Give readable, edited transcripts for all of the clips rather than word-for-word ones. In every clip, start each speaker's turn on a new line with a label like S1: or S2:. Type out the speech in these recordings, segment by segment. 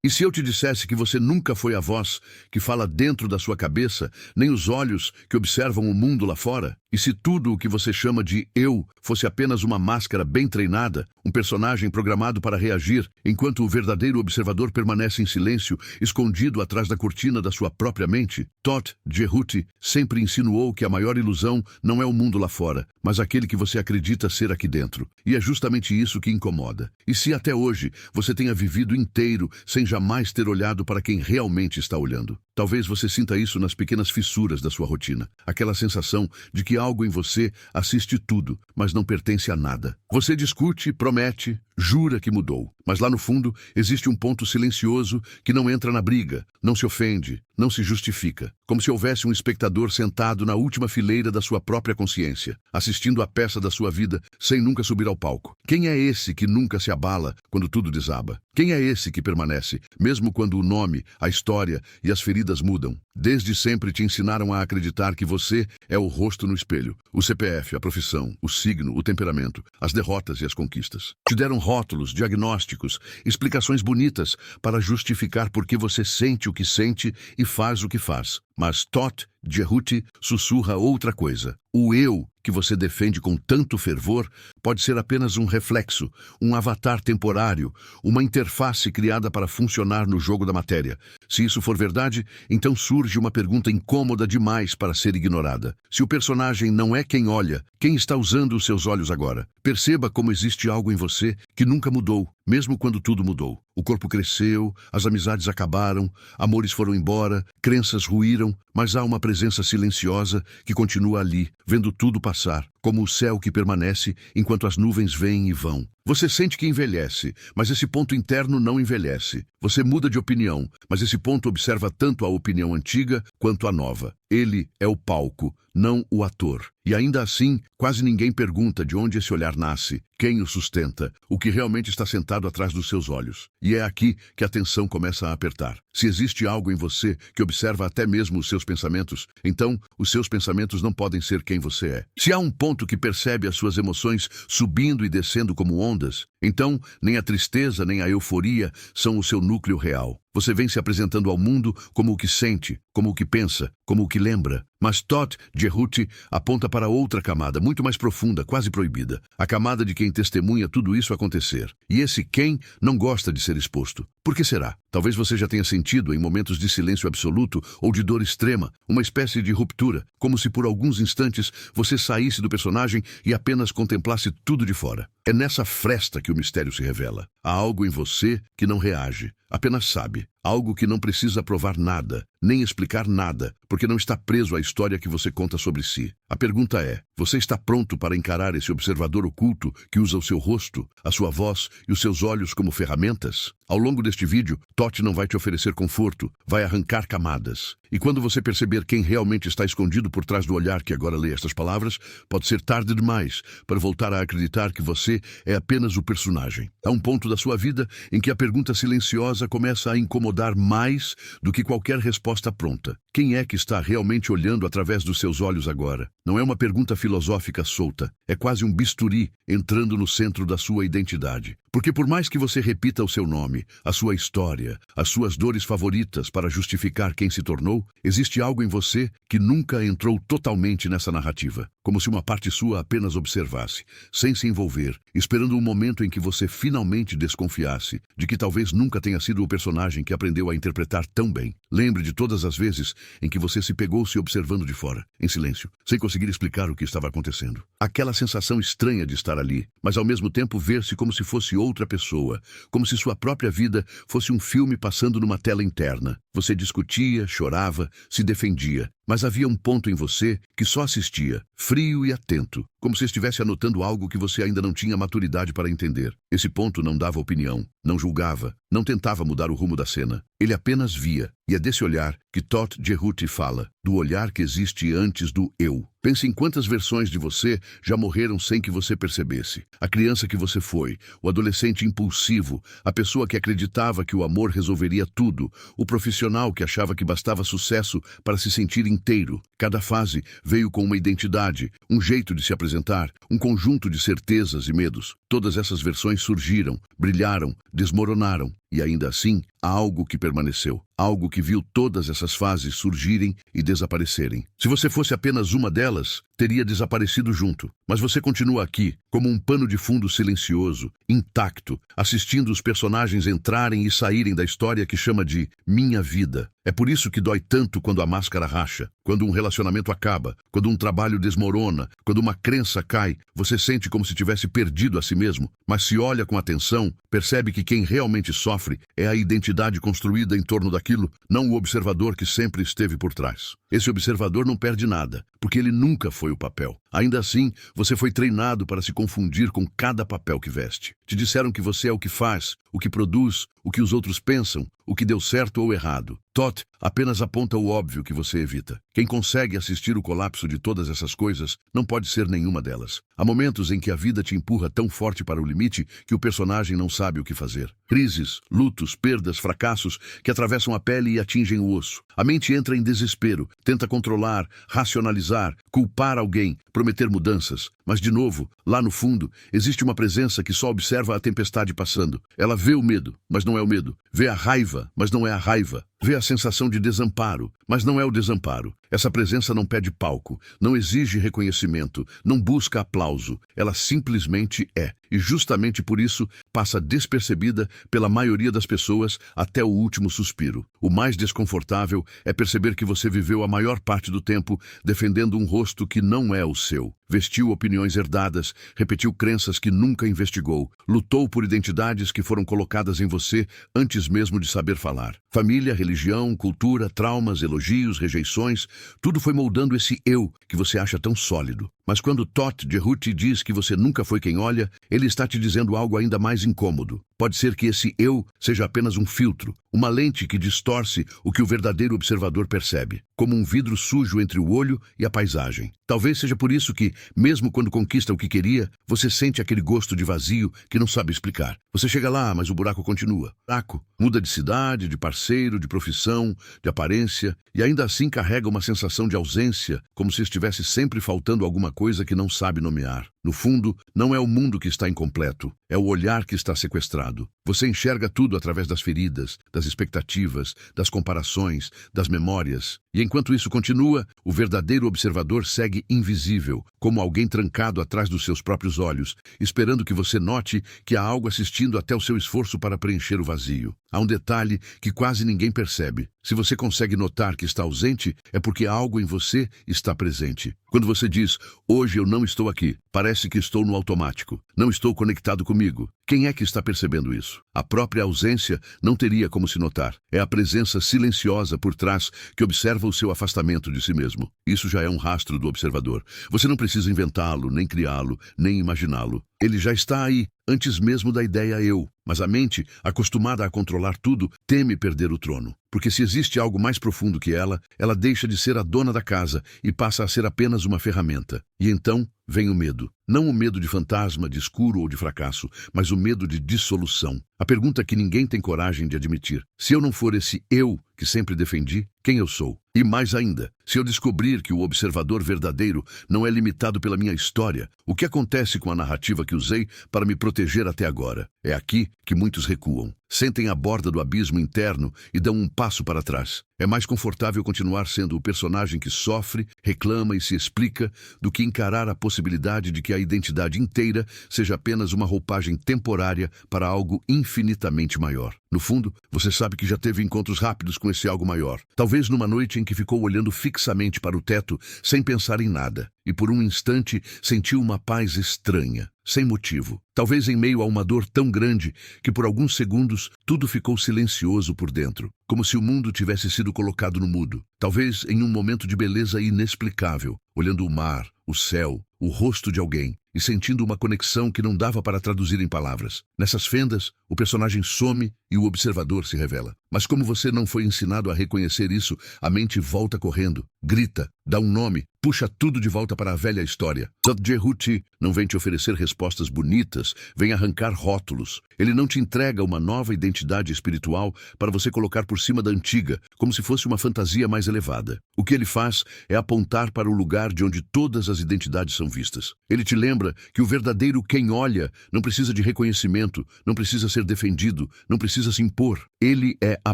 S1: E se eu te dissesse que você nunca foi a voz que fala dentro da sua cabeça, nem os olhos que observam o mundo lá fora? E se tudo o que você chama de eu fosse apenas uma máscara bem treinada, um personagem programado para reagir, enquanto o verdadeiro observador permanece em silêncio, escondido atrás da cortina da sua própria mente? Todd Jehuti sempre insinuou que a maior ilusão não é o mundo lá fora, mas aquele que você acredita ser aqui dentro. E é justamente isso que incomoda. E se até hoje você tenha vivido inteiro sem jamais ter olhado para quem realmente está olhando? Talvez você sinta isso nas pequenas fissuras da sua rotina. Aquela sensação de que algo em você assiste tudo, mas não pertence a nada. Você discute, promete, jura que mudou. Mas lá no fundo existe um ponto silencioso que não entra na briga, não se ofende, não se justifica. Como se houvesse um espectador sentado na última fileira da sua própria consciência, assistindo a peça da sua vida sem nunca subir ao palco. Quem é esse que nunca se abala quando tudo desaba? Quem é esse que permanece, mesmo quando o nome, a história e as feridas mudam? Desde sempre te ensinaram a acreditar que você é o rosto no espelho, o CPF, a profissão, o signo, o temperamento, as derrotas e as conquistas. Te deram rótulos, diagnósticos, explicações bonitas para justificar por que você sente o que sente e faz o que faz. Mas Todd Jehuti sussurra outra coisa. O eu que você defende com tanto fervor pode ser apenas um reflexo, um avatar temporário, uma interface criada para funcionar no jogo da matéria. Se isso for verdade, então surge uma pergunta incômoda demais para ser ignorada. Se o personagem não é quem olha, quem está usando os seus olhos agora? Perceba como existe algo em você que nunca mudou, mesmo quando tudo mudou. O corpo cresceu, as amizades acabaram, amores foram embora, crenças ruíram, mas há uma presença silenciosa que continua ali, vendo tudo passar, como o céu que permanece enquanto as nuvens vêm e vão. Você sente que envelhece, mas esse ponto interno não envelhece. Você muda de opinião, mas esse ponto observa tanto a opinião antiga quanto a nova. Ele é o palco, não o ator. E ainda assim, quase ninguém pergunta de onde esse olhar nasce, quem o sustenta, o que realmente está sentado atrás dos seus olhos. E é aqui que a tensão começa a apertar. Se existe algo em você que observa até mesmo os seus pensamentos, então os seus pensamentos não podem ser quem você é. Se há um ponto que percebe as suas emoções subindo e descendo como ondas, então nem a tristeza nem a euforia são o seu núcleo real. Você vem se apresentando ao mundo como o que sente, como o que pensa, como o que lembra. Mas Todd Jehuti aponta para outra camada, muito mais profunda, quase proibida. A camada de quem testemunha tudo isso acontecer. E esse quem não gosta de ser exposto. Por que será? Talvez você já tenha sentido, em momentos de silêncio absoluto ou de dor extrema, uma espécie de ruptura, como se por alguns instantes você saísse do personagem e apenas contemplasse tudo de fora. É nessa fresta que o mistério se revela. Há algo em você que não reage, apenas sabe. Algo que não precisa provar nada, nem explicar nada, porque não está preso à história que você conta sobre si. A pergunta é, você está pronto para encarar esse observador oculto que usa o seu rosto, a sua voz e os seus olhos como ferramentas? Ao longo deste vídeo, Todd não vai te oferecer conforto, vai arrancar camadas. E quando você perceber quem realmente está escondido por trás do olhar que agora lê estas palavras, pode ser tarde demais para voltar a acreditar que você é apenas o personagem. Há um ponto da sua vida em que a pergunta silenciosa começa a incomodar mais do que qualquer resposta pronta. Quem é que está realmente olhando através dos seus olhos agora? Não é uma pergunta filosófica solta, é quase um bisturi entrando no centro da sua identidade. Porque por mais que você repita o seu nome, a sua história, as suas dores favoritas para justificar quem se tornou, existe algo em você que nunca entrou totalmente nessa narrativa, como se uma parte sua apenas observasse, sem se envolver, esperando um momento em que você finalmente desconfiasse de que talvez nunca tenha sido o personagem que aprendeu a interpretar tão bem. Lembre de todas as vezes em que você se pegou se observando de fora, em silêncio, sem conseguir explicar o que estava acontecendo. Aquela sensação estranha de estar ali, mas ao mesmo tempo ver-se como se fosse outra pessoa, como se sua própria vida fosse um filme passando numa tela interna. Você discutia, chorava, se defendia, mas havia um ponto em você que só assistia, frio e atento, como se estivesse anotando algo que você ainda não tinha maturidade para entender. Esse ponto não dava opinião, não julgava, não tentava mudar o rumo da cena. Ele apenas via, e é desse olhar que Todd Jehuti fala, do olhar que existe antes do eu. Pense em quantas versões de você já morreram sem que você percebesse. A criança que você foi, o adolescente impulsivo, a pessoa que acreditava que o amor resolveria tudo, o profissional que achava que bastava sucesso para se sentir inteiro. Cada fase veio com uma identidade, um jeito de se apresentar, um conjunto de certezas e medos. Todas essas versões surgiram, brilharam, desmoronaram. E ainda assim, há algo que permaneceu. Algo que viu todas essas fases surgirem e desaparecerem. Se você fosse apenas uma delas, teria desaparecido junto. Mas você continua aqui, como um pano de fundo silencioso, intacto, assistindo os personagens entrarem e saírem da história que chama de minha vida. É por isso que dói tanto quando a máscara racha, quando um relacionamento acaba, quando um trabalho desmorona, quando uma crença cai. Você sente como se tivesse perdido a si mesmo, mas se olha com atenção, percebe que quem realmente sofre é a identidade construída em torno daquilo, não o observador que sempre esteve por trás. Esse observador não perde nada, porque ele nunca foi o papel. Ainda assim, você foi treinado para se confundir com cada papel que veste. Te disseram que você é o que faz, o que produz, o que os outros pensam, o que deu certo ou errado. Todd apenas aponta o óbvio que você evita. Quem consegue assistir o colapso de todas essas coisas não pode ser nenhuma delas. Há momentos em que a vida te empurra tão forte para o limite que o personagem não sabe o que fazer. Crises, lutos, perdas, fracassos que atravessam a pele e atingem o osso. A mente entra em desespero, tenta controlar, racionalizar, culpar alguém, prometer mudanças. Mas, de novo, lá no fundo, existe uma presença que só observa a tempestade passando. Ela vê o medo, mas não é o medo. Vê a raiva, mas não é a raiva. Vê a sensação de desamparo, mas não é o desamparo. Essa presença não pede palco, não exige reconhecimento, não busca aplauso. Ela simplesmente é. E justamente por isso passa despercebida pela maioria das pessoas até o último suspiro. O mais desconfortável é perceber que você viveu a maior parte do tempo defendendo um rosto que não é o seu. Vestiu opiniões herdadas, repetiu crenças que nunca investigou, lutou por identidades que foram colocadas em você antes mesmo de saber falar. Família, religião, cultura, traumas, elogios, rejeições, tudo foi moldando esse eu que você acha tão sólido. Mas quando Todd Jerhuti diz que você nunca foi quem olha, ele está te dizendo algo ainda mais incômodo. Pode ser que esse eu seja apenas um filtro, uma lente que distorce o que o verdadeiro observador percebe, como um vidro sujo entre o olho e a paisagem. Talvez seja por isso que, mesmo quando conquista o que queria, você sente aquele gosto de vazio que não sabe explicar. Você chega lá, mas o buraco continua. Buraco muda de cidade, de parceiro, de profissão, de aparência, e ainda assim carrega uma sensação de ausência, como se estivesse sempre faltando alguma coisa que não sabe nomear. No fundo, não é o mundo que está incompleto, é o olhar que está sequestrado. Você enxerga tudo através das feridas, das expectativas, das comparações, das memórias. E enquanto isso continua, o verdadeiro observador segue invisível, como alguém trancado atrás dos seus próprios olhos, esperando que você note que há algo assistindo até o seu esforço para preencher o vazio. Há um detalhe que quase ninguém percebe. Se você consegue notar que está ausente, é porque algo em você está presente. Quando você diz, hoje eu não estou aqui, parece que estou no automático. Não estou conectado comigo. Quem é que está percebendo isso? A própria ausência não teria como se notar. É a presença silenciosa por trás que observa o seu afastamento de si mesmo. Isso já é um rastro do observador. Você não precisa inventá-lo, nem criá-lo, nem imaginá-lo. Ele já está aí, antes mesmo da ideia eu. Mas a mente, acostumada a controlar tudo, teme perder o trono. Porque se existe algo mais profundo que ela deixa de ser a dona da casa e passa a ser apenas uma ferramenta. E então vem o medo. Não o medo de fantasma, de escuro ou de fracasso, mas o medo de dissolução. A pergunta que ninguém tem coragem de admitir. Se eu não for esse eu que sempre defendi, quem eu sou? E mais ainda, se eu descobrir que o observador verdadeiro não é limitado pela minha história, o que acontece com a narrativa que usei para me proteger até agora? É aqui que muitos recuam. Sentem a borda do abismo interno e dão um passo para trás. É mais confortável continuar sendo o personagem que sofre, reclama e se explica do que encarar a possibilidade de que a identidade inteira seja apenas uma roupagem temporária para algo infinitamente maior. No fundo, você sabe que já teve encontros rápidos com esse algo maior. Talvez numa noite em que ficou olhando fixamente para o teto, sem pensar em nada, e por um instante sentiu uma paz estranha, sem motivo. Talvez em meio a uma dor tão grande que por alguns segundos tudo ficou silencioso por dentro, como se o mundo tivesse sido colocado no mudo. Talvez em um momento de beleza inexplicável, olhando o mar, o céu, o rosto de alguém e sentindo uma conexão que não dava para traduzir em palavras. Nessas fendas, o personagem some e o observador se revela. Mas como você não foi ensinado a reconhecer isso, a mente volta correndo, grita, dá um nome, puxa tudo de volta para a velha história. Todd Jerhuti não vem te oferecer respostas bonitas, vem arrancar rótulos. Ele não te entrega uma nova identidade espiritual para você colocar por cima da antiga, como se fosse uma fantasia mais elevada. O que ele faz é apontar para o lugar de onde todas as identidades são vistas. Ele te lembra lembra que o verdadeiro quem olha não precisa de reconhecimento, não precisa ser defendido, não precisa se impor. Ele é a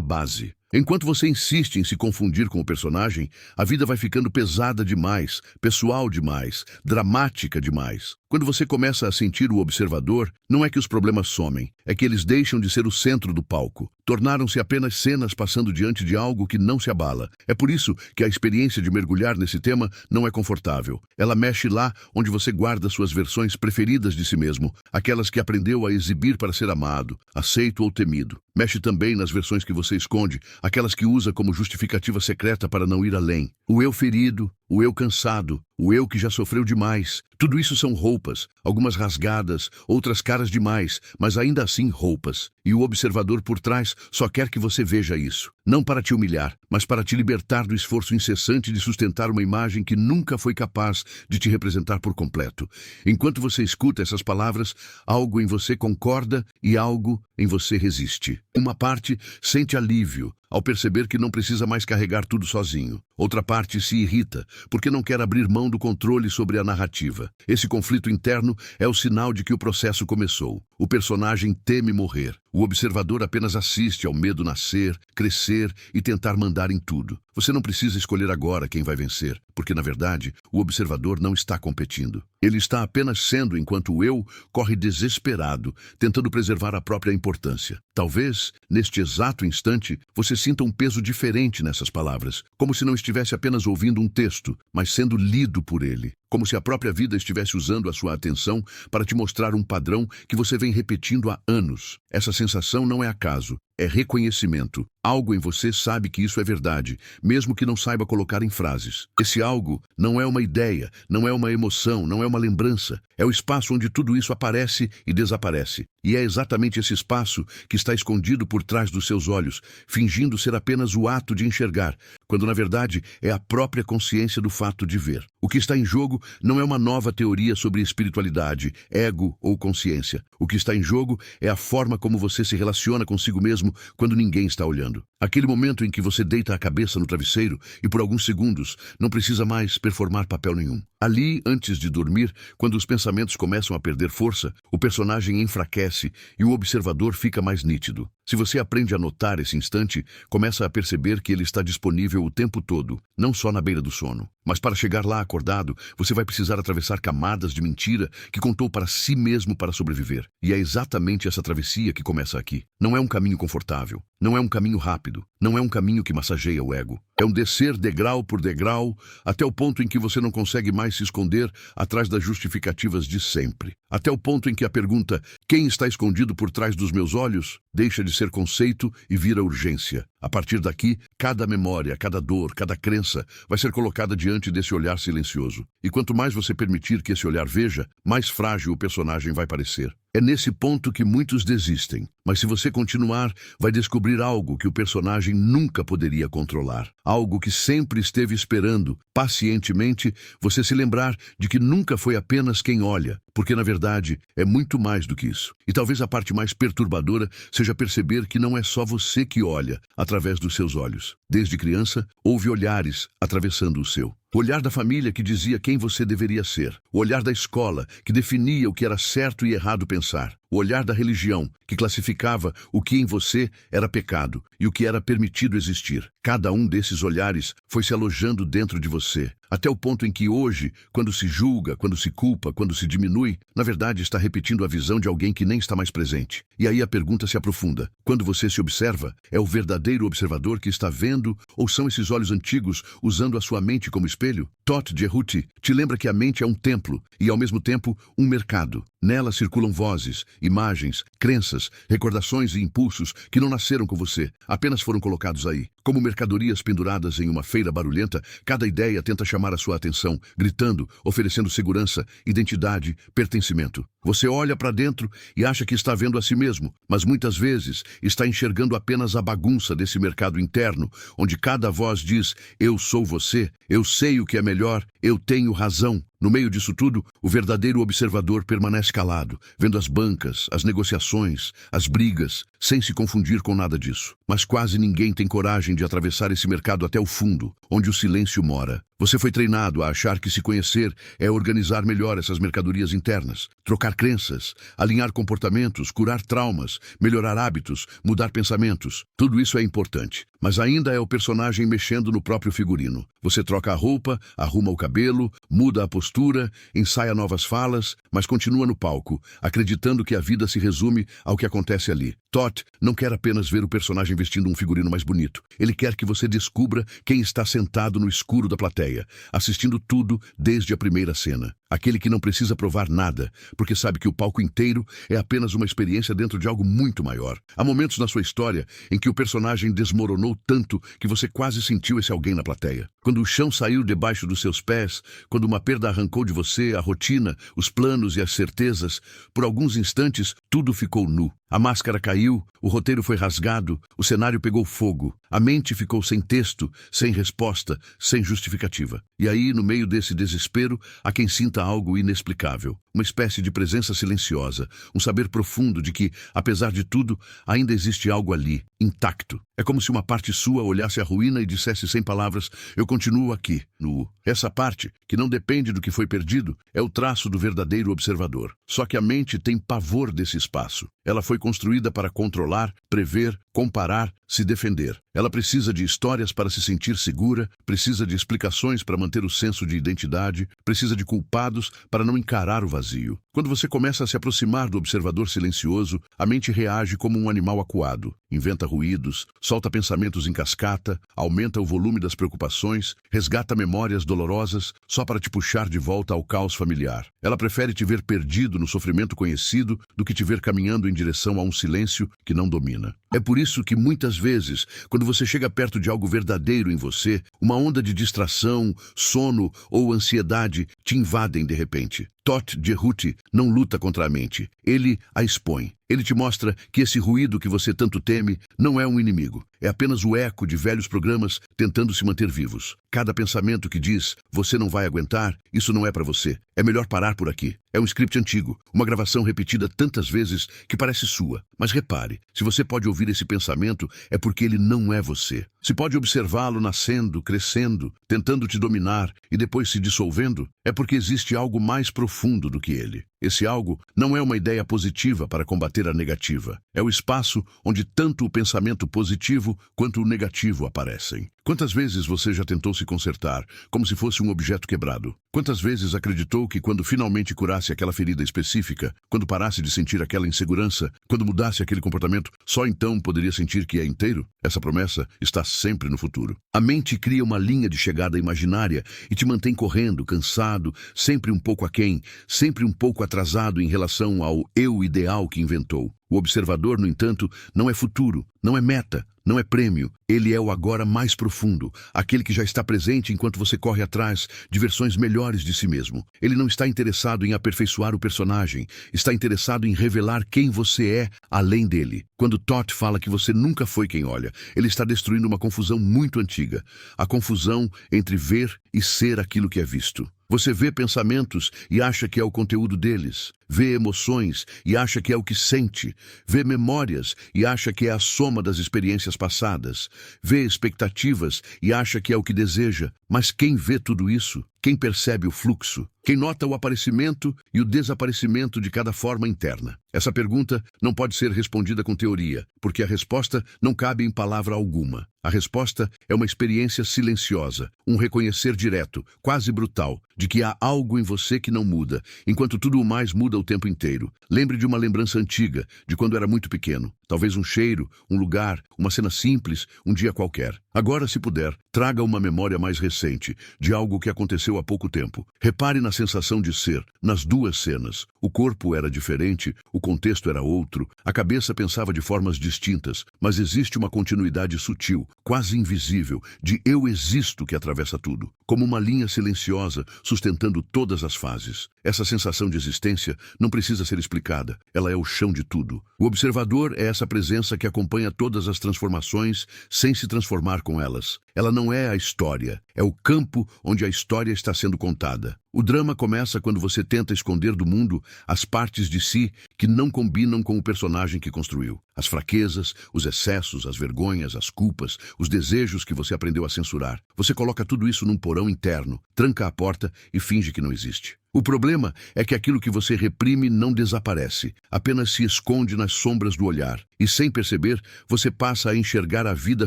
S1: base. Enquanto você insiste em se confundir com o personagem, a vida vai ficando pesada demais, pessoal demais, dramática demais. Quando você começa a sentir o observador, não é que os problemas somem, é que eles deixam de ser o centro do palco. Tornaram-se apenas cenas passando diante de algo que não se abala. É por isso que a experiência de mergulhar nesse tema não é confortável. Ela mexe lá onde você guarda suas versões preferidas de si mesmo, aquelas que aprendeu a exibir para ser amado, aceito ou temido. Mexe também nas versões que você esconde, aquelas que usa como justificativa secreta para não ir além. O eu ferido, o eu cansado, o eu que já sofreu demais. Tudo isso são roupas, algumas rasgadas, outras caras demais, mas ainda assim roupas. E o observador por trás só quer que você veja isso. Não para te humilhar, mas para te libertar do esforço incessante de sustentar uma imagem que nunca foi capaz de te representar por completo. Enquanto você escuta essas palavras, algo em você concorda e algo em você resiste. Uma parte sente alívio ao perceber que não precisa mais carregar tudo sozinho. Outra parte se irrita, porque não quer abrir mão do controle sobre a narrativa. Esse conflito interno é o sinal de que o processo começou. O personagem teme morrer. O observador apenas assiste ao medo nascer, crescer e tentar mandar em tudo. Você não precisa escolher agora quem vai vencer, porque, na verdade, o observador não está competindo. Ele está apenas sendo enquanto o eu corre desesperado, tentando preservar a própria importância. Talvez, neste exato instante, você sinta um peso diferente nessas palavras, como se não estivesse apenas ouvindo um texto, mas sendo lido por ele. Como se a própria vida estivesse usando a sua atenção para te mostrar um padrão que você vem repetindo há anos. Essa sensação não é acaso, é reconhecimento. Algo em você sabe que isso é verdade, mesmo que não saiba colocar em frases. Esse algo não é uma ideia, não é uma emoção, não é uma lembrança. É o espaço onde tudo isso aparece e desaparece. E é exatamente esse espaço que está escondido por trás dos seus olhos, fingindo ser apenas o ato de enxergar, quando na verdade é a própria consciência do fato de ver. O que está em jogo não é uma nova teoria sobre espiritualidade, ego ou consciência. O que está em jogo é a forma como você se relaciona consigo mesmo quando ninguém está olhando. Aquele momento em que você deita a cabeça no travesseiro e por alguns segundos não precisa mais performar papel nenhum. Ali, antes de dormir, quando os pensamentos começam a perder força, o personagem enfraquece e o observador fica mais nítido. Se você aprende a notar esse instante, começa a perceber que ele está disponível o tempo todo, não só na beira do sono. Mas para chegar lá acordado, você vai precisar atravessar camadas de mentira que contou para si mesmo para sobreviver. E é exatamente essa travessia que começa aqui. Não é um caminho confortável, não é um caminho rápido, não é um caminho que massageia o ego. É um descer degrau por degrau, até o ponto em que você não consegue mais se esconder atrás das justificativas de sempre. Até o ponto em que a pergunta, quem está escondido por trás dos meus olhos, deixa de ser conceito e vira urgência. A partir daqui, cada memória, cada dor, cada crença vai ser colocada diante desse olhar silencioso. E quanto mais você permitir que esse olhar veja, mais frágil o personagem vai parecer. É nesse ponto que muitos desistem. Mas se você continuar, vai descobrir algo que o personagem nunca poderia controlar. Algo que sempre esteve esperando, pacientemente, você se lembrar de que nunca foi apenas quem olha, porque na verdade é muito mais do que isso. E talvez a parte mais perturbadora seja perceber que não é só você que olha através dos seus olhos. Desde criança, houve olhares atravessando o seu. O olhar da família que dizia quem você deveria ser. O olhar da escola que definia o que era certo e errado pensar. O olhar da religião que classificava o que em você era pecado e o que era permitido existir. Cada um desses olhares foi se alojando dentro de você, até o ponto em que hoje, quando se julga, quando se culpa, quando se diminui, na verdade está repetindo a visão de alguém que nem está mais presente. E aí a pergunta se aprofunda. Quando você se observa, é o verdadeiro observador que está vendo ou são esses olhos antigos usando a sua mente como espelho? Todd Jerhuti te lembra que a mente é um templo e, ao mesmo tempo, um mercado. Nela circulam vozes, imagens, crenças, recordações e impulsos que não nasceram com você, apenas foram colocados aí. Como mercadorias penduradas em uma feira barulhenta, cada ideia tenta chamar a sua atenção, gritando, oferecendo segurança, identidade, pertencimento. Você olha para dentro e acha que está vendo a si mesmo, mas muitas vezes está enxergando apenas a bagunça desse mercado interno, onde cada voz diz, eu sou você, eu sei o que é melhor, eu tenho razão. No meio disso tudo, o verdadeiro observador permanece calado, vendo as bancas, as negociações, as brigas, sem se confundir com nada disso. Mas quase ninguém tem coragem de atravessar esse mercado até o fundo, onde o silêncio mora. Você foi treinado a achar que se conhecer é organizar melhor essas mercadorias internas, trocar crenças, alinhar comportamentos, curar traumas, melhorar hábitos, mudar pensamentos. Tudo isso é importante, mas ainda é o personagem mexendo no próprio figurino. Você troca a roupa, arruma o cabelo, muda a postura, ensaia novas falas, mas continua no palco, acreditando que a vida se resume ao que acontece ali. Todd não quer apenas ver o personagem vestindo um figurino mais bonito. Ele quer que você descubra quem está sentado no escuro da plateia, assistindo tudo desde a primeira cena. Aquele que não precisa provar nada, porque sabe que o palco inteiro é apenas uma experiência dentro de algo muito maior. Há momentos na sua história em que o personagem desmoronou tanto que você quase sentiu esse alguém na plateia. Quando o chão saiu debaixo dos seus pés, quando uma perda arrancou de você a rotina, os planos e as certezas, por alguns instantes tudo ficou nu. A máscara caiu, o roteiro foi rasgado, o cenário pegou fogo, a mente ficou sem texto, sem resposta, sem justificativa. E aí, no meio desse desespero, há quem sinta algo inexplicável, uma espécie de presença silenciosa, um saber profundo de que, apesar de tudo, ainda existe algo ali, intacto. É como se uma parte sua olhasse a ruína e dissesse sem palavras: eu continuo aqui, nu. Essa parte, que não depende do que foi perdido, é o traço do verdadeiro observador. Só que a mente tem pavor desse espaço. Ela foi construída para controlar, prever, comparar, se defender. Ela precisa de histórias para se sentir segura, precisa de explicações para manter o senso de identidade, precisa de culpados para não encarar o vazio. Quando você começa a se aproximar do observador silencioso, a mente reage como um animal acuado, inventa ruídos, solta pensamentos em cascata, aumenta o volume das preocupações, resgata memórias dolorosas só para te puxar de volta ao caos familiar. Ela prefere te ver perdido no sofrimento conhecido do que te ver caminhando em direção a um silêncio que não domina. É por isso que muitas vezes, quando você chega perto de algo verdadeiro em você, uma onda de distração, sono ou ansiedade te invadem de repente. Todd Jehuti não luta contra a mente, ele a expõe. Ele te mostra que esse ruído que você tanto teme não é um inimigo. É apenas o eco de velhos programas tentando se manter vivos. Cada pensamento que diz, você não vai aguentar, isso não é para você. É melhor parar por aqui. É um script antigo, uma gravação repetida tantas vezes que parece sua. Mas repare, se você pode ouvir esse pensamento, é porque ele não é você. Se pode observá-lo nascendo, crescendo, tentando te dominar e depois se dissolvendo, é porque existe algo mais profundo do que ele. Esse algo não é uma ideia positiva para combater a negativa. É o espaço onde tanto o pensamento positivo quanto o negativo aparecem. Quantas vezes você já tentou se consertar, como se fosse um objeto quebrado? Quantas vezes acreditou que quando finalmente curasse aquela ferida específica, quando parasse de sentir aquela insegurança, quando mudasse aquele comportamento, só então poderia sentir que é inteiro? Essa promessa está sempre no futuro. A mente cria uma linha de chegada imaginária e te mantém correndo, cansado, sempre um pouco aquém, sempre um pouco atrasado em relação ao eu ideal que inventou. O observador, no entanto, não é futuro, não é meta, não é prêmio. Ele é o agora mais profundo, aquele que já está presente enquanto você corre atrás de versões melhores de si mesmo. Ele não está interessado em aperfeiçoar o personagem, está interessado em revelar quem você é além dele. Quando Todd fala que você nunca foi quem olha, ele está destruindo uma confusão muito antiga, a confusão entre ver e ser aquilo que é visto. Você vê pensamentos e acha que é o conteúdo deles. Vê emoções e acha que é o que sente. Vê memórias e acha que é a soma das experiências passadas. Vê expectativas e acha que é o que deseja. Mas quem vê tudo isso? Quem percebe o fluxo? Quem nota o aparecimento e o desaparecimento de cada forma interna? Essa pergunta não pode ser respondida com teoria, porque a resposta não cabe em palavra alguma. A resposta é uma experiência silenciosa, um reconhecer direto, quase brutal, de que há algo em você que não muda, enquanto tudo o mais muda o tempo inteiro. Lembre de uma lembrança antiga, de quando era muito pequeno. Talvez um cheiro, um lugar, uma cena simples, um dia qualquer. Agora, se puder, traga uma memória mais recente, de algo que aconteceu há pouco tempo. Repare na sensação de ser, nas duas cenas. O corpo era diferente, o contexto era outro, a cabeça pensava de formas distintas, mas existe uma continuidade sutil, quase invisível, de eu existo que atravessa tudo, como uma linha silenciosa sustentando todas as fases. Essa sensação de existência não precisa ser explicada, ela é o chão de tudo. O observador é essa presença que acompanha todas as transformações sem se transformar com elas. Ela não é a história, é o campo onde a história está sendo contada. O drama começa quando você tenta esconder do mundo as partes de si que não combinam com o personagem que construiu. As fraquezas, os excessos, as vergonhas, as culpas, os desejos que você aprendeu a censurar. Você coloca tudo isso num porão interno, tranca a porta e finge que não existe. O problema é que aquilo que você reprime não desaparece, apenas se esconde nas sombras do olhar. E sem perceber, você passa a enxergar a vida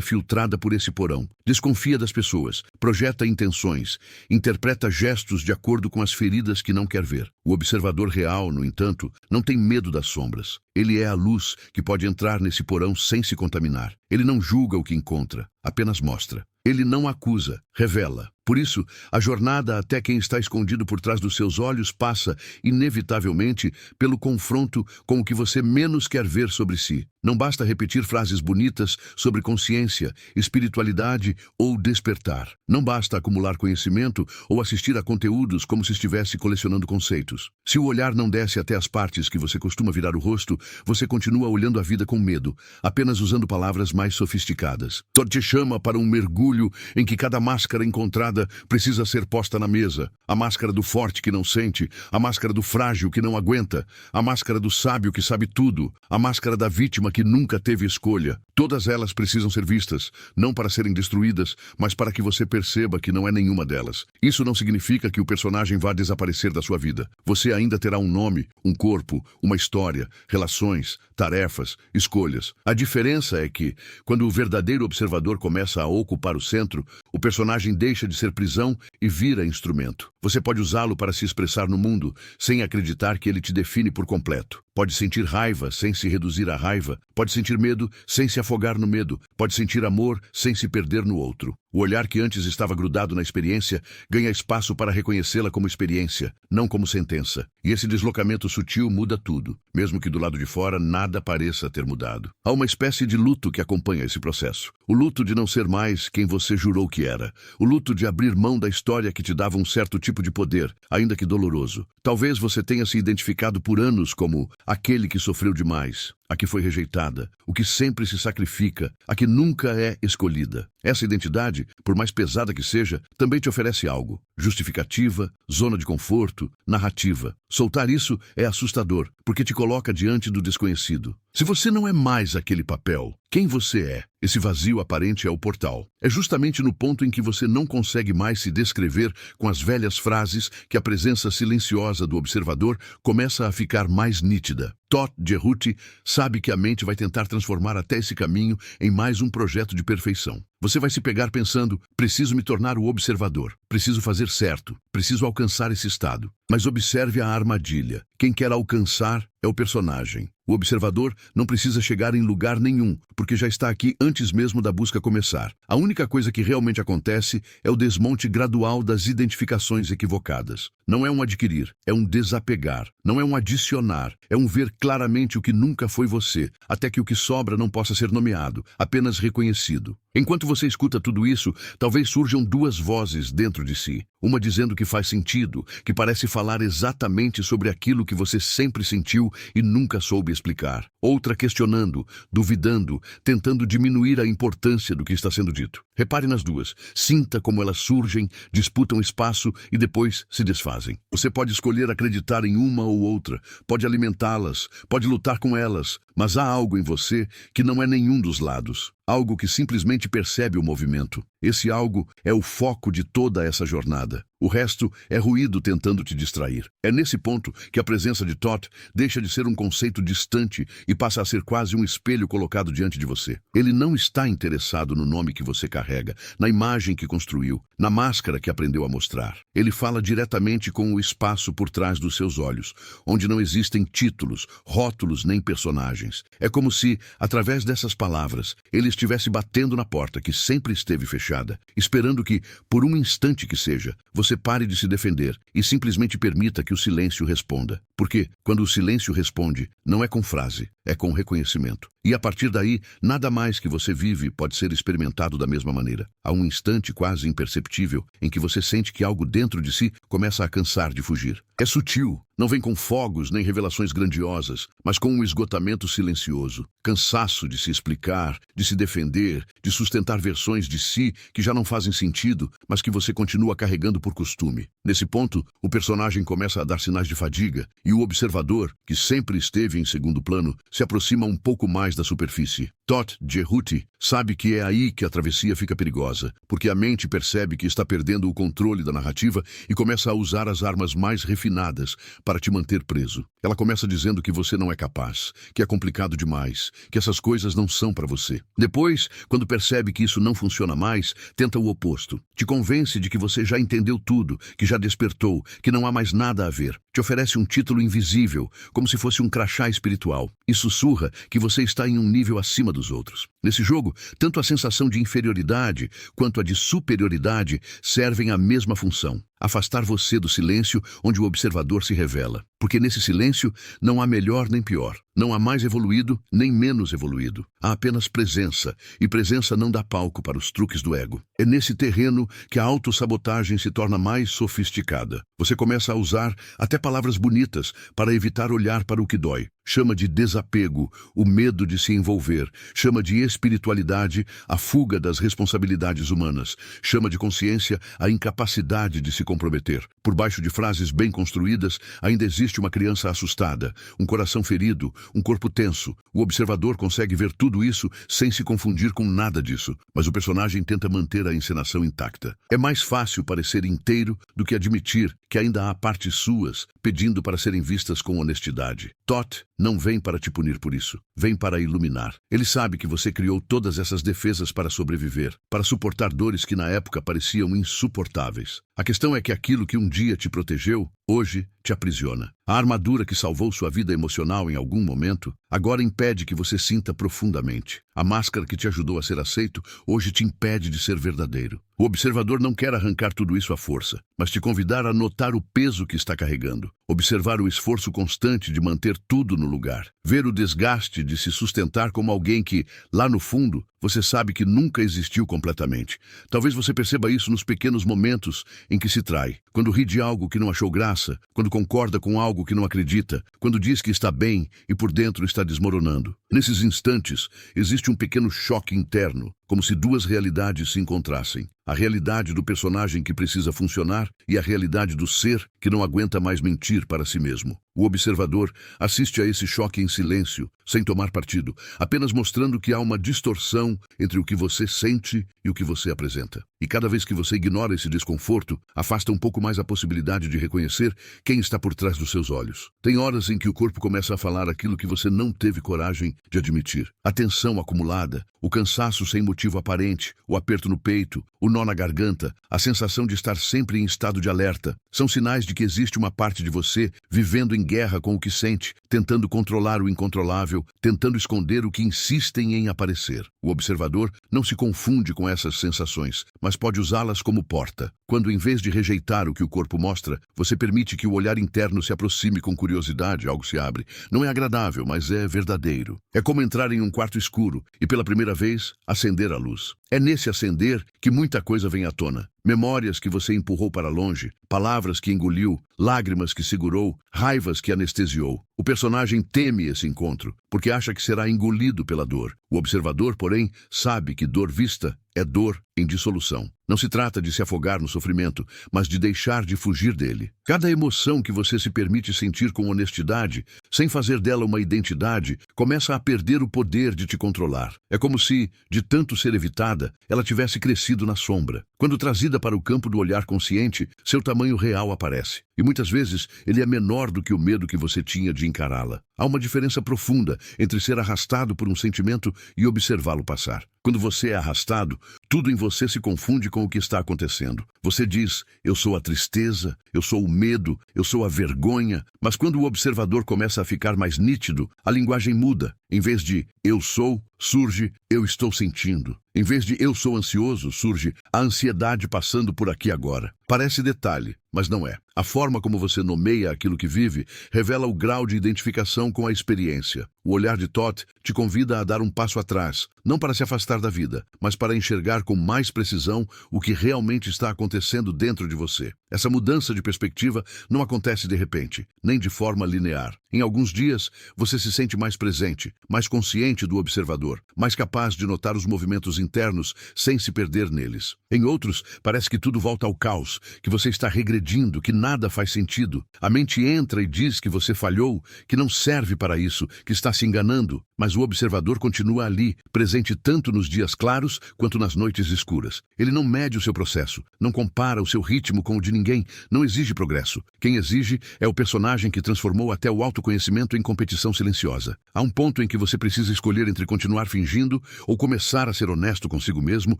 S1: filtrada por esse porão. Desconfia das pessoas, projeta intenções, interpreta gestos de acordo com as feridas que não quer ver. O observador real, no entanto, não tem medo das sombras. Ele é a luz que pode entrar nesse porão sem se contaminar. Ele não julga o que encontra, apenas mostra. Ele não acusa, revela. Por isso, a jornada até quem está escondido por trás dos seus olhos passa, inevitavelmente, pelo confronto com o que você menos quer ver sobre si. Não basta repetir frases bonitas sobre consciência, espiritualidade ou despertar. Não basta acumular conhecimento ou assistir a conteúdos como se estivesse colecionando conceitos. Se o olhar não desce até as partes que você costuma virar o rosto, você continua olhando a vida com medo, apenas usando palavras mais sofisticadas. Todd te chama para um mergulho em que cada máscara encontrada precisa ser posta na mesa. A máscara do forte que não sente, a máscara do frágil que não aguenta, a máscara do sábio que sabe tudo, a máscara da vítima que nunca teve escolha. Todas elas precisam ser vistas, não para serem destruídas, mas para que você perceba que não é nenhuma delas. Isso não significa que o personagem vá desaparecer da sua vida. Você ainda terá um nome, um corpo, uma história, relações, tarefas, escolhas. A diferença é que, quando o verdadeiro observador começa a ocupar o centro, o personagem deixa de ser prisão e vira instrumento. Você pode usá-lo para se expressar no mundo, sem acreditar que ele te define por completo. Pode sentir raiva sem se reduzir à raiva. Pode sentir medo sem se afogar no medo. Pode sentir amor sem se perder no outro. O olhar que antes estava grudado na experiência ganha espaço para reconhecê-la como experiência, não como sentença. E esse deslocamento sutil muda tudo, mesmo que do lado de fora nada pareça ter mudado. Há uma espécie de luto que acompanha esse processo. O luto de não ser mais quem você jurou que era. O luto de abrir mão da história que te dava um certo tipo de poder, ainda que doloroso. Talvez você tenha se identificado por anos como aquele que sofreu demais, a que foi rejeitada, o que sempre se sacrifica, a que nunca é escolhida. Essa identidade, por mais pesada que seja, também te oferece algo. Justificativa, zona de conforto, narrativa. Soltar isso é assustador, porque te coloca diante do desconhecido. Se você não é mais aquele papel, quem você é? Esse vazio aparente é o portal. É justamente no ponto em que você não consegue mais se descrever com as velhas frases que a presença silenciosa do observador começa a ficar mais nítida. Todd Gerhut sabe que a mente vai tentar transformar até esse caminho em mais um projeto de perfeição. Você vai se pegar pensando, preciso me tornar o observador, preciso fazer certo, preciso alcançar esse estado. Mas observe a armadilha. Quem quer alcançar é o personagem. O observador não precisa chegar em lugar nenhum, porque já está aqui antes mesmo da busca começar. A única coisa que realmente acontece é o desmonte gradual das identificações equivocadas. Não é um adquirir, é um desapegar. Não é um adicionar, é um ver claramente o que nunca foi você, até que o que sobra não possa ser nomeado, apenas reconhecido. Enquanto você escuta tudo isso, talvez surjam duas vozes dentro de si. Uma dizendo que faz sentido, que parece falar exatamente sobre aquilo que você sempre sentiu e nunca soube explicar. Outra questionando, duvidando, tentando diminuir a importância do que está sendo dito. Repare nas duas. Sinta como elas surgem, disputam espaço e depois se desfazem. Você pode escolher acreditar em uma ou outra, pode alimentá-las, pode lutar com elas, mas há algo em você que não é nenhum dos lados. Algo que simplesmente percebe o movimento. Esse algo é o foco de toda essa jornada. O resto é ruído tentando te distrair. É nesse ponto que a presença de Todd deixa de ser um conceito distante e passa a ser quase um espelho colocado diante de você. Ele não está interessado no nome que você carrega, na imagem que construiu, na máscara que aprendeu a mostrar. Ele fala diretamente com o espaço por trás dos seus olhos, onde não existem títulos, rótulos nem personagens. É como se, através dessas palavras, ele estivesse batendo na porta que sempre esteve fechada, esperando que, por um instante que seja, você pare de se defender e simplesmente permita que o silêncio responda. Porque, quando o silêncio responde, não é com frase, é com reconhecimento. E a partir daí, nada mais que você vive pode ser experimentado da mesma maneira. Há um instante quase imperceptível em que você sente que algo dentro de si começa a cansar de fugir. É sutil, não vem com fogos nem revelações grandiosas, mas com um esgotamento silencioso. Cansaço de se explicar, de se defender, de sustentar versões de si que já não fazem sentido, mas que você continua carregando por costume. Nesse ponto, o personagem começa a dar sinais de fadiga e o observador, que sempre esteve em segundo plano, se aproxima um pouco mais da superfície. Todd Jehuti sabe que é aí que a travessia fica perigosa, porque a mente percebe que está perdendo o controle da narrativa e começa a usar as armas mais refinadas para te manter preso. Ela começa dizendo que você não é capaz, que é complicado demais, que essas coisas não são para você. Depois, quando percebe que isso não funciona mais, tenta o oposto. Te convence de que você já entendeu tudo, que já despertou, que não há mais nada a ver. Te oferece um título invisível, como se fosse um crachá espiritual, e sussurra que você está em um nível acima dos outros. Nesse jogo, tanto a sensação de inferioridade quanto a de superioridade servem à mesma função: afastar você do silêncio onde o observador se revela. Porque nesse silêncio não há melhor nem pior, não há mais evoluído nem menos evoluído. Há apenas presença, e presença não dá palco para os truques do ego. É nesse terreno que a autossabotagem se torna mais sofisticada. Você começa a usar até palavras bonitas para evitar olhar para o que dói. Chama de desapego o medo de se envolver, chama de espiritualidade a fuga das responsabilidades humanas, chama de consciência a incapacidade de se comprometer. Por baixo de frases bem construídas, ainda existe uma criança assustada, um coração ferido, um corpo tenso. O observador consegue ver tudo isso sem se confundir com nada disso, mas o personagem tenta manter a encenação intacta. É mais fácil parecer inteiro do que admitir que ainda há partes suas pedindo para serem vistas com honestidade. Todd não vem para te punir por isso, vem para iluminar. Ele sabe que você criou todas essas defesas para sobreviver, para suportar dores que na época pareciam insuportáveis. A questão é que aquilo que um dia te protegeu, hoje te aprisiona. A armadura que salvou sua vida emocional em algum momento, agora impede que você sinta profundamente. A máscara que te ajudou a ser aceito, hoje te impede de ser verdadeiro. O observador não quer arrancar tudo isso à força, mas te convidar a notar o peso que está carregando, observar o esforço constante de manter tudo no lugar, ver o desgaste de se sustentar como alguém que, lá no fundo, você sabe que nunca existiu completamente. Talvez você perceba isso nos pequenos momentos em que se trai, quando ri de algo que não achou graça, quando concorda com algo que não acredita, quando diz que está bem e por dentro está desmoronando. Nesses instantes, existe um pequeno choque interno, como se duas realidades se encontrassem. A realidade do personagem que precisa funcionar e a realidade do ser que não aguenta mais mentir para si mesmo. O observador assiste a esse choque em silêncio, sem tomar partido, apenas mostrando que há uma distorção entre o que você sente e o que você apresenta. E cada vez que você ignora esse desconforto, afasta um pouco mais a possibilidade de reconhecer quem está por trás dos seus olhos. Tem horas em que o corpo começa a falar aquilo que você não teve coragem de admitir. A tensão acumulada, o cansaço sem motivo aparente, o aperto no peito, o nó na garganta, a sensação de estar sempre em estado de alerta, são sinais de que existe uma parte de você vivendo em guerra com o que sente, tentando controlar o incontrolável, tentando esconder o que insistem em aparecer. O observador não se confunde com essas sensações, mas pode usá-las como porta. Quando, em vez de rejeitar o que o corpo mostra, você permite que o olhar interno se aproxime com curiosidade, algo se abre. Não é agradável, mas é verdadeiro. É como entrar em um quarto escuro e, pela primeira vez, acender a luz. É nesse acender que muita coisa vem à tona. Memórias que você empurrou para longe, palavras que engoliu, lágrimas que segurou, raivas que anestesiou. O personagem teme esse encontro, porque acha que será engolido pela dor. O observador, porém, sabe que dor vista é dor em dissolução. Não se trata de se afogar no sofrimento, mas de deixar de fugir dele. Cada emoção que você se permite sentir com honestidade, sem fazer dela uma identidade, começa a perder o poder de te controlar. É como se, de tanto ser evitada, ela tivesse crescido na sombra. Quando trazida para o campo do olhar consciente, seu tamanho real aparece. E muitas vezes ele é menor do que o medo que você tinha de encará-la. Há uma diferença profunda entre ser arrastado por um sentimento e observá-lo passar. Quando você é arrastado, tudo em você se confunde com o que está acontecendo. Você diz, eu sou a tristeza, eu sou o medo, eu sou a vergonha. Mas quando o observador começa a ficar mais nítido, a linguagem muda. Em vez de eu sou, surge eu estou sentindo. Em vez de eu sou ansioso, surge a ansiedade passando por aqui agora. Parece detalhe, mas não é. A forma como você nomeia aquilo que vive revela o grau de identificação com a experiência. O olhar de Todd te convida a dar um passo atrás, não para se afastar da vida, mas para enxergar com mais precisão o que realmente está acontecendo dentro de você. Essa mudança de perspectiva não acontece de repente, nem de forma linear. Em alguns dias, você se sente mais presente, mais consciente do observador, mais capaz de notar os movimentos internos sem se perder neles. Em outros, parece que tudo volta ao caos, que você está regredindo, que nada faz sentido. A mente entra e diz que você falhou, que não serve para isso, que está se enganando, mas o observador continua ali, presente tanto nos dias claros quanto nas noites escuras. Ele não mede o seu processo, não compara o seu ritmo com o de ninguém, não exige progresso. Quem exige é o personagem que transformou até o autoconhecimento em competição silenciosa. Há um ponto em que você precisa escolher entre continuar fingindo ou começar a ser honesto consigo mesmo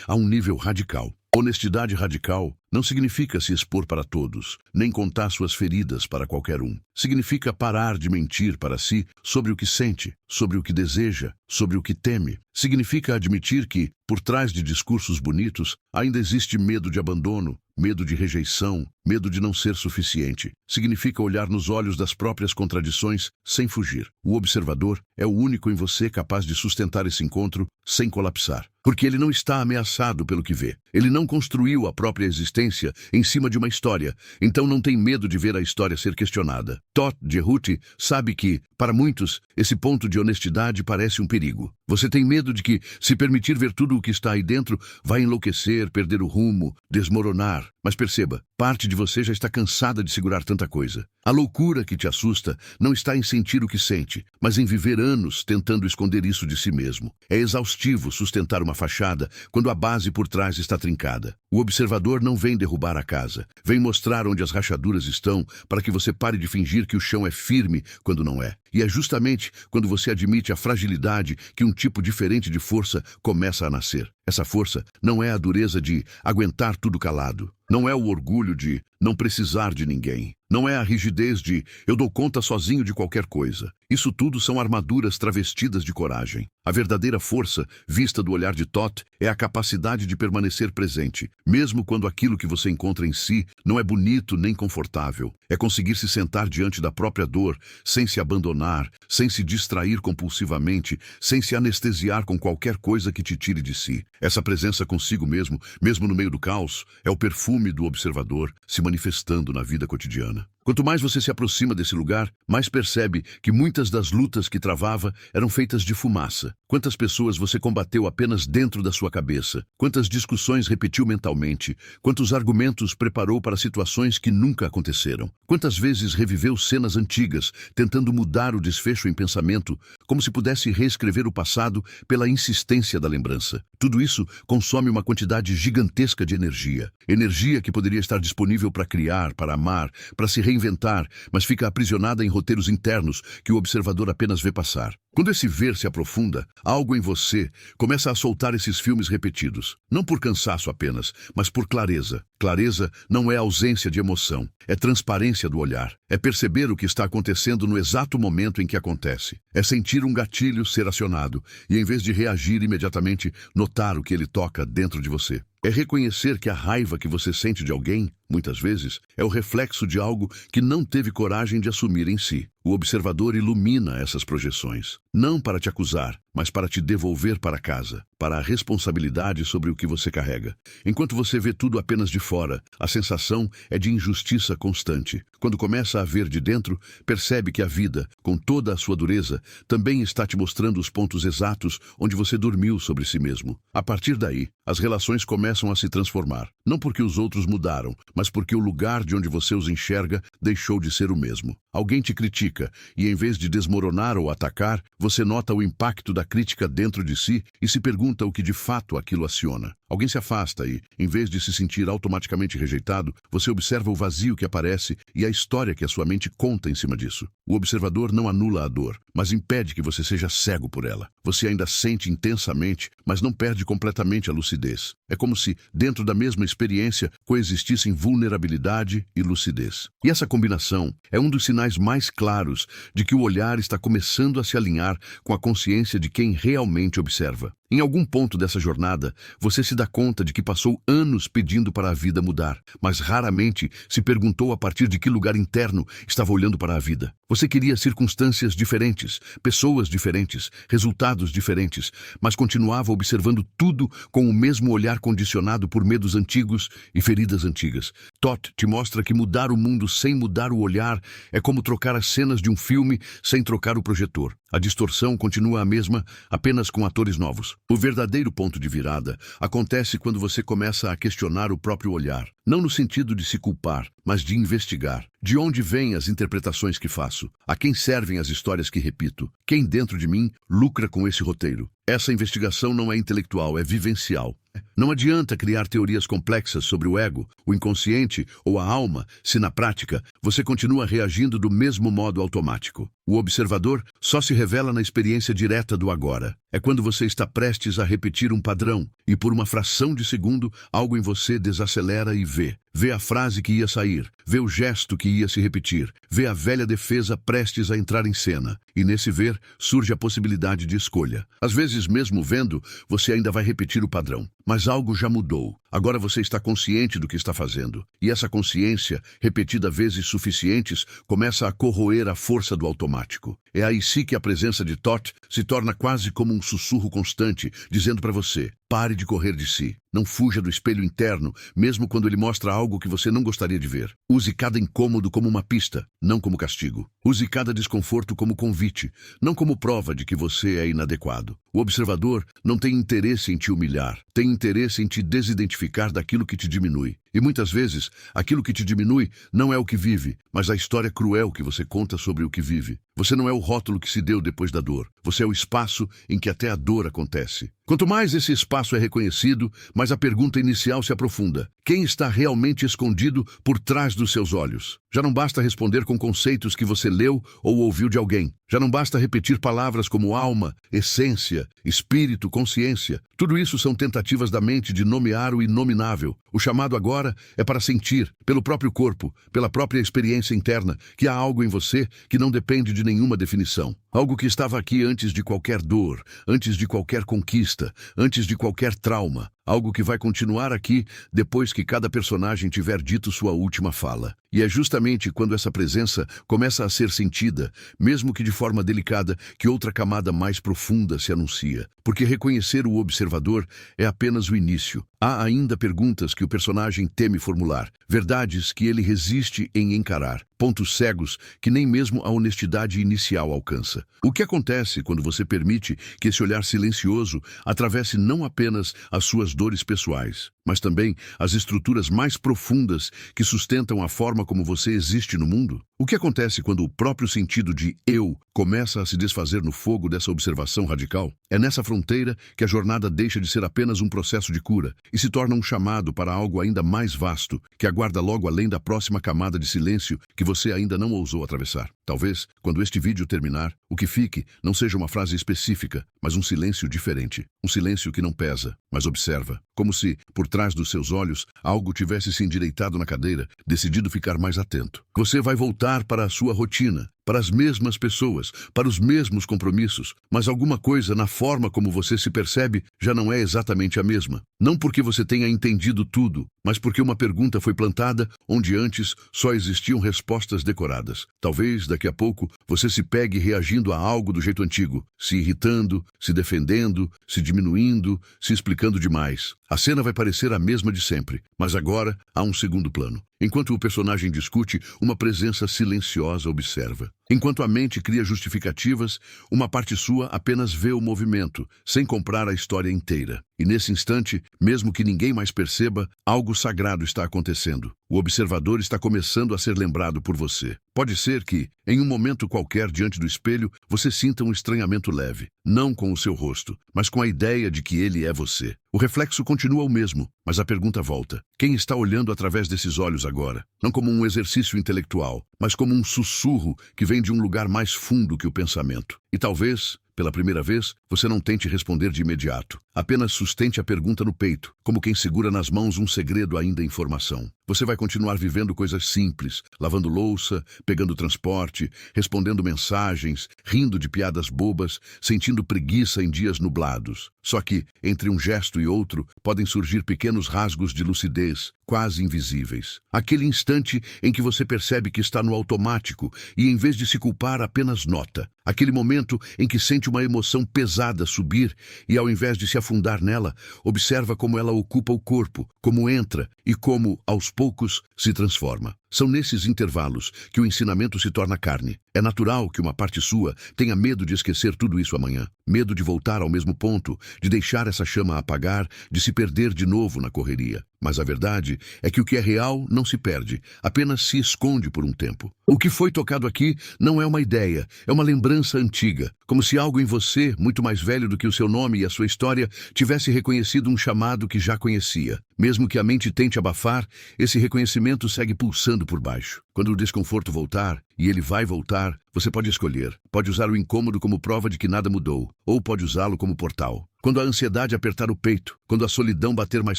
S1: a um nível radical. Honestidade radical não significa se expor para todos, nem contar suas feridas para qualquer um. Significa parar de mentir para si sobre o que sente, sobre o que deseja, sobre o que teme. Significa admitir que, por trás de discursos bonitos, ainda existe medo de abandono, medo de rejeição, medo de não ser suficiente. Significa olhar nos olhos das próprias contradições sem fugir. O observador é o único em você capaz de sustentar esse encontro sem colapsar. Porque ele não está ameaçado pelo que vê. Ele não construiu a própria existência em cima de uma história, então não tem medo de ver a história ser questionada. Todd Jerhuti sabe que, para muitos, esse ponto de honestidade parece um perigo. Você tem medo de que, se permitir ver tudo o que está aí dentro, vai enlouquecer, perder o rumo, desmoronar. Mas perceba, parte de você já está cansada de segurar tanta coisa. A loucura que te assusta não está em sentir o que sente, mas em viver anos tentando esconder isso de si mesmo. É exaustivo sustentar uma fachada quando a base por trás está trincada. O observador não vem derrubar a casa, vem mostrar onde as rachaduras estão para que você pare de fingir que o chão é firme quando não é. E é justamente quando você admite a fragilidade que um tipo diferente de força começa a nascer. Essa força não é a dureza de aguentar tudo calado. Não é o orgulho de não precisar de ninguém. Não é a rigidez de eu dou conta sozinho de qualquer coisa. Isso tudo são armaduras travestidas de coragem. A verdadeira força, vista do olhar de Todd, é a capacidade de permanecer presente, mesmo quando aquilo que você encontra em si não é bonito nem confortável. É conseguir se sentar diante da própria dor, sem se abandonar, sem se distrair compulsivamente, sem se anestesiar com qualquer coisa que te tire de si. Essa presença consigo mesmo, mesmo no meio do caos, é o perfume do observador se manifestando na vida cotidiana. Quanto mais você se aproxima desse lugar, mais percebe que muitas das lutas que travava eram feitas de fumaça. Quantas pessoas você combateu apenas dentro da sua cabeça? Quantas discussões repetiu mentalmente? Quantos argumentos preparou para situações que nunca aconteceram? Quantas vezes reviveu cenas antigas, tentando mudar o desfecho em pensamento, como se pudesse reescrever o passado pela insistência da lembrança? Tudo isso consome uma quantidade gigantesca de energia. Energia que poderia estar disponível para criar, para amar, para se reinventar, mas fica aprisionada em roteiros internos que o observador apenas vê passar. Quando esse ver se aprofunda, algo em você começa a soltar esses filmes repetidos. Não por cansaço apenas, mas por clareza. Clareza não é ausência de emoção, é transparência do olhar. É perceber o que está acontecendo no exato momento em que acontece. É sentir um gatilho ser acionado e, em vez de reagir imediatamente, notar o que ele toca dentro de você. É reconhecer que a raiva que você sente de alguém, muitas vezes, é o reflexo de algo que não teve coragem de assumir em si. O observador ilumina essas projeções, não para te acusar, mas para te devolver para casa, para a responsabilidade sobre o que você carrega. Enquanto você vê tudo apenas de fora, a sensação é de injustiça constante. Quando começa a ver de dentro, percebe que a vida, com toda a sua dureza, também está te mostrando os pontos exatos onde você dormiu sobre si mesmo. A partir daí, as relações começam a se transformar, não porque os outros mudaram, mas porque o lugar de onde você os enxerga deixou de ser o mesmo. Alguém te critica, e em vez de desmoronar ou atacar, você nota o impacto da crítica dentro de si e se pergunta o que de fato aquilo aciona. Alguém se afasta e, em vez de se sentir automaticamente rejeitado, você observa o vazio que aparece e a história que a sua mente conta em cima disso. O observador não anula a dor, mas impede que você seja cego por ela. Você ainda sente intensamente, mas não perde completamente a lucidez. É como se, dentro da mesma experiência, coexistissem vulnerabilidade e lucidez. E essa combinação é um dos sinais mais claros de que o olhar está começando a se alinhar com a consciência de quem realmente observa. Em algum ponto dessa jornada, você se dá conta de que passou anos pedindo para a vida mudar, mas raramente se perguntou a partir de que lugar interno estava olhando para a vida. Você queria circunstâncias diferentes, pessoas diferentes, resultados diferentes, mas continuava observando tudo com o mesmo olhar condicionado por medos antigos e feridas antigas. Toth te mostra que mudar o mundo sem mudar o olhar é como trocar as cenas de um filme sem trocar o projetor. A distorção continua a mesma, apenas com atores novos. O verdadeiro ponto de virada acontece quando você começa a questionar o próprio olhar. Não no sentido de se culpar, mas de investigar. De onde vêm as interpretações que faço? A quem servem as histórias que repito? Quem dentro de mim lucra com esse roteiro? Essa investigação não é intelectual, é vivencial. Não adianta criar teorias complexas sobre o ego, o inconsciente ou a alma, se na prática você continua reagindo do mesmo modo automático. O observador só se revela na experiência direta do agora. É quando você está prestes a repetir um padrão e por uma fração de segundo algo em você desacelera e vê. Vê a frase que ia sair, vê o gesto que ia se repetir, vê a velha defesa prestes a entrar em cena. E nesse ver surge a possibilidade de escolha. Às vezes, mesmo vendo, você ainda vai repetir o padrão. Mas algo já mudou. Agora você está consciente do que está fazendo. E essa consciência, repetida vezes suficientes, começa a corroer a força do automático. É aí sim que a presença de Toth se torna quase como um sussurro constante, dizendo para você: pare de correr de si. Não fuja do espelho interno, mesmo quando ele mostra algo que você não gostaria de ver. Use cada incômodo como uma pista, não como castigo. Use cada desconforto como convite, não como prova de que você é inadequado. O observador não tem interesse em te humilhar, tem interesse em te desidentificar daquilo que te diminui. E muitas vezes, aquilo que te diminui não é o que vive, mas a história cruel que você conta sobre o que vive. Você não é o rótulo que se deu depois da dor. Você é o espaço em que até a dor acontece. Quanto mais esse espaço é reconhecido, mais a pergunta inicial se aprofunda. Quem está realmente escondido por trás dos seus olhos? Já não basta responder com conceitos que você leu ou ouviu de alguém. Já não basta repetir palavras como alma, essência, espírito, consciência. Tudo isso são tentativas da mente de nomear o inominável. O chamado agora é para sentir, pelo próprio corpo, pela própria experiência interna, que há algo em você que não depende de nenhuma definição. Algo que estava aqui antes de qualquer dor, antes de qualquer conquista, antes de qualquer trauma. Algo que vai continuar aqui depois que cada personagem tiver dito sua última fala. E é justamente quando essa presença começa a ser sentida, mesmo que de forma delicada, que outra camada mais profunda se anuncia. Porque reconhecer o observador é apenas o início. Há ainda perguntas que o personagem teme formular, verdades que ele resiste em encarar, pontos cegos que nem mesmo a honestidade inicial alcança. O que acontece quando você permite que esse olhar silencioso atravesse não apenas as suas dores pessoais, mas também as estruturas mais profundas que sustentam a forma como você existe no mundo? O que acontece quando o próprio sentido de eu começa a se desfazer no fogo dessa observação radical? É nessa fronteira que a jornada deixa de ser apenas um processo de cura e se torna um chamado para algo ainda mais vasto, que aguarda logo além da próxima camada de silêncio que você ainda não ousou atravessar. Talvez, quando este vídeo terminar, o que fique não seja uma frase específica, mas um silêncio diferente. Um silêncio que não pesa, mas observa. Como se, por trás dos seus olhos, algo tivesse se endireitado na cadeira, decidido ficar mais atento. Você vai voltar para a sua rotina, para as mesmas pessoas, para os mesmos compromissos, mas alguma coisa na forma como você se percebe já não é exatamente a mesma. Não porque você tenha entendido tudo, mas porque uma pergunta foi plantada onde antes só existiam respostas decoradas. Talvez, daqui a pouco, você se pegue reagindo a algo do jeito antigo, se irritando, se defendendo, se diminuindo, se explicando demais. A cena vai parecer a mesma de sempre, mas agora há um segundo plano. Enquanto o personagem discute, uma presença silenciosa observa. Enquanto a mente cria justificativas, uma parte sua apenas vê o movimento, sem comprar a história inteira. E nesse instante, mesmo que ninguém mais perceba, algo sagrado está acontecendo. O observador está começando a ser lembrado por você. Pode ser que, em um momento qualquer diante do espelho, você sinta um estranhamento leve, não com o seu rosto, mas com a ideia de que ele é você. O reflexo continua o mesmo, mas a pergunta volta. Quem está olhando através desses olhos agora? Não como um exercício intelectual, mas como um sussurro que vem de um lugar mais fundo que o pensamento. E talvez, pela primeira vez, você não tente responder de imediato. Apenas sustente a pergunta no peito, como quem segura nas mãos um segredo ainda em formação. Você vai continuar vivendo coisas simples, lavando louça, pegando transporte, respondendo mensagens, rindo de piadas bobas, sentindo preguiça em dias nublados. Só que, entre um gesto e outro, podem surgir pequenos rasgos de lucidez, quase invisíveis. Aquele instante em que você percebe que está no automático e, em vez de se culpar, apenas nota. Aquele momento em que sente uma emoção pesada subir e, ao invés de se afundar nela, observa como ela ocupa o corpo, como entra e como, aos poucos, se transforma. São nesses intervalos que o ensinamento se torna carne. É natural que uma parte sua tenha medo de esquecer tudo isso amanhã. Medo de voltar ao mesmo ponto, de deixar essa chama apagar, de se perder de novo na correria. Mas a verdade é que o que é real não se perde, apenas se esconde por um tempo. O que foi tocado aqui não é uma ideia, é uma lembrança antiga, como se algo em você, muito mais velho do que o seu nome e a sua história, tivesse reconhecido um chamado que já conhecia. Mesmo que a mente tente abafar, esse reconhecimento segue pulsando por baixo. Quando o desconforto voltar, e ele vai voltar, você pode escolher. Pode usar o incômodo como prova de que nada mudou, ou pode usá-lo como portal. Quando a ansiedade apertar o peito, quando a solidão bater mais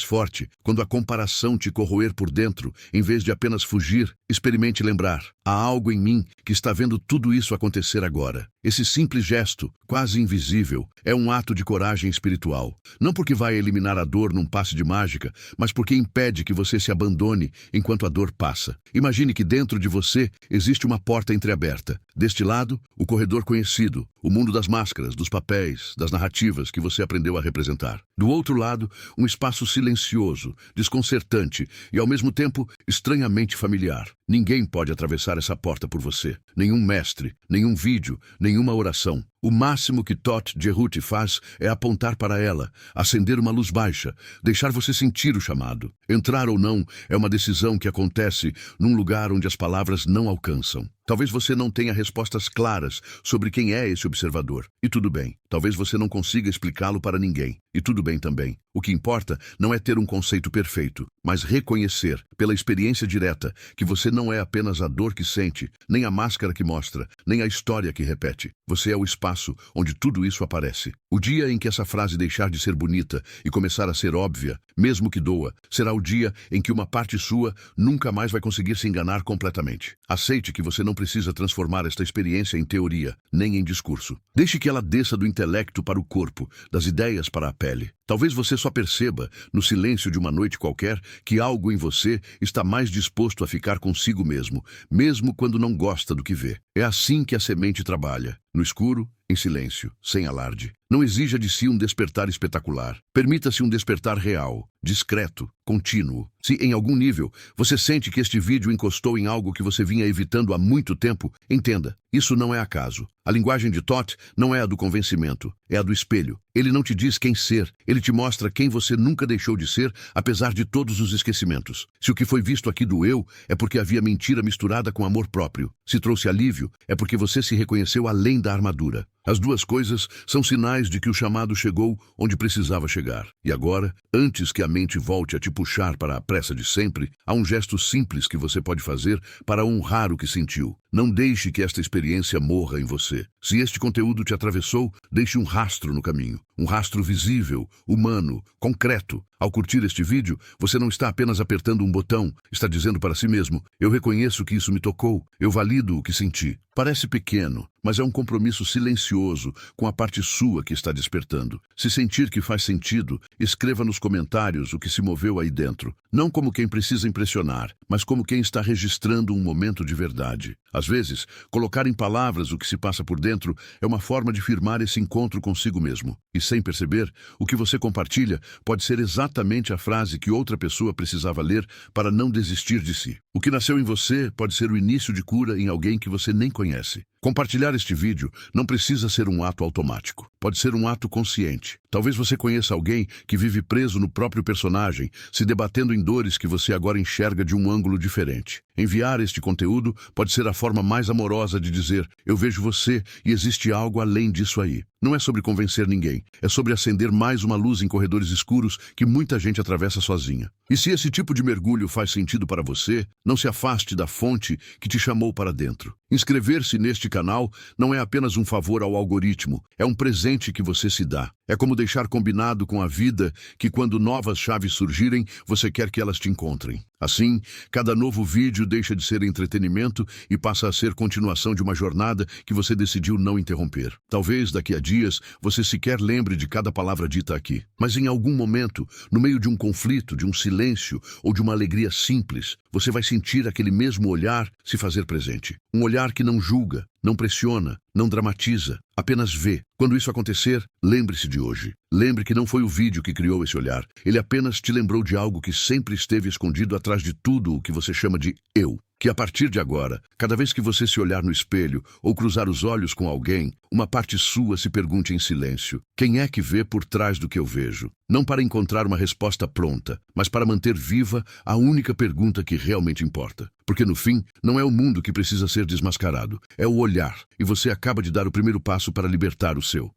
S1: forte, quando a comparação te corroer por dentro, em vez de apenas fugir, experimente lembrar. Há algo em mim que está vendo tudo isso acontecer agora. Esse simples gesto, quase invisível, é um ato de coragem espiritual. Não porque vai eliminar a dor num passe de mágica, mas porque impede que você se abandone enquanto a dor passa. Imagine que dentro de você existe uma porta entreaberta. Deste lado, o corredor conhecido, o mundo das máscaras, dos papéis, das narrativas que você aprendeu a representar. Do outro lado, um espaço silencioso, desconcertante e, ao mesmo tempo, estranhamente familiar. Ninguém pode atravessar essa porta por você. Nenhum mestre, nenhum vídeo, nenhuma oração. O máximo que Todt Jerut faz é apontar para ela, acender uma luz baixa, deixar você sentir o chamado. Entrar ou não é uma decisão que acontece num lugar onde as palavras não alcançam. Talvez você não tenha respostas claras sobre quem é esse observador. E tudo bem. Talvez você não consiga explicá-lo para ninguém. E tudo bem também. O que importa não é ter um conceito perfeito, mas reconhecer, pela experiência direta, que você não é apenas a dor que sente, nem a máscara que mostra, nem a história que repete. Você é o espaço onde tudo isso aparece. O dia em que essa frase deixar de ser bonita e começar a ser óbvia, mesmo que doa, será o dia em que uma parte sua nunca mais vai conseguir se enganar completamente. Aceite que você não precisa transformar esta experiência em teoria, nem em discurso. Deixe que ela desça do intelecto para o corpo, das ideias para a pele. Talvez você só perceba, no silêncio de uma noite qualquer, que algo em você está mais disposto a ficar consigo mesmo, mesmo quando não gosta do que vê. É assim que a semente trabalha, no escuro, em silêncio, sem alarde. Não exija de si um despertar espetacular. Permita-se um despertar real, discreto, contínuo. Se, em algum nível, você sente que este vídeo encostou em algo que você vinha evitando há muito tempo, entenda, isso não é acaso. A linguagem de Todt não é a do convencimento, é a do espelho. Ele não te diz quem ser, ele te mostra quem você nunca deixou de ser, apesar de todos os esquecimentos. Se o que foi visto aqui doeu, é porque havia mentira misturada com amor próprio. Se trouxe alívio, é porque você se reconheceu além da armadura. As duas coisas são sinais de que o chamado chegou onde precisava chegar. E agora, antes que a mente volte a te puxar para a pressa de sempre, há um gesto simples que você pode fazer para honrar o que sentiu. Não deixe que esta experiência morra em você. Se este conteúdo te atravessou, deixe um rastro no caminho. Um rastro visível, humano, concreto. Ao curtir este vídeo, você não está apenas apertando um botão, está dizendo para si mesmo, eu reconheço que isso me tocou, eu valido o que senti. Parece pequeno, mas é um compromisso silencioso com a parte sua que está despertando. Se sentir que faz sentido, escreva nos comentários o que se moveu aí dentro. Não como quem precisa impressionar, mas como quem está registrando um momento de verdade. Às vezes, colocar em palavras o que se passa por dentro é uma forma de firmar esse encontro consigo mesmo. E sem perceber, o que você compartilha pode ser exatamente a frase que outra pessoa precisava ler para não desistir de si. O que nasceu em você pode ser o início de cura em alguém que você nem conhece. Compartilhar este vídeo não precisa ser um ato automático. Pode ser um ato consciente. Talvez você conheça alguém que vive preso no próprio personagem, se debatendo em dores que você agora enxerga de um ângulo diferente. Enviar este conteúdo pode ser a forma mais amorosa de dizer, eu vejo você e existe algo além disso aí. Não é sobre convencer ninguém, é sobre acender mais uma luz em corredores escuros que muita gente atravessa sozinha. E se esse tipo de mergulho faz sentido para você, não se afaste da fonte que te chamou para dentro. Inscrever-se neste canal não é apenas um favor ao algoritmo, é um presente que você se dá. É como deixar combinado com a vida que quando novas chaves surgirem, você quer que elas te encontrem. Assim, cada novo vídeo deixa de ser entretenimento e passa a ser continuação de uma jornada que você decidiu não interromper. Talvez daqui a dias você sequer lembre de cada palavra dita aqui, mas em algum momento, no meio de um conflito, de um silêncio ou de uma alegria simples, você vai sentir aquele mesmo olhar se fazer presente. Um olhar que não julga, não pressiona, não dramatiza, apenas vê. Quando isso acontecer, lembre-se de hoje. Lembre que não foi o vídeo que criou esse olhar. Ele apenas te lembrou de algo que sempre esteve escondido atrás de tudo o que você chama de eu. Que a partir de agora, cada vez que você se olhar no espelho ou cruzar os olhos com alguém, uma parte sua se pergunte em silêncio: quem é que vê por trás do que eu vejo? Não para encontrar uma resposta pronta, mas para manter viva a única pergunta que realmente importa. Porque no fim, não é o mundo que precisa ser desmascarado, é o olhar, e você acaba de dar o primeiro passo para libertar o seu.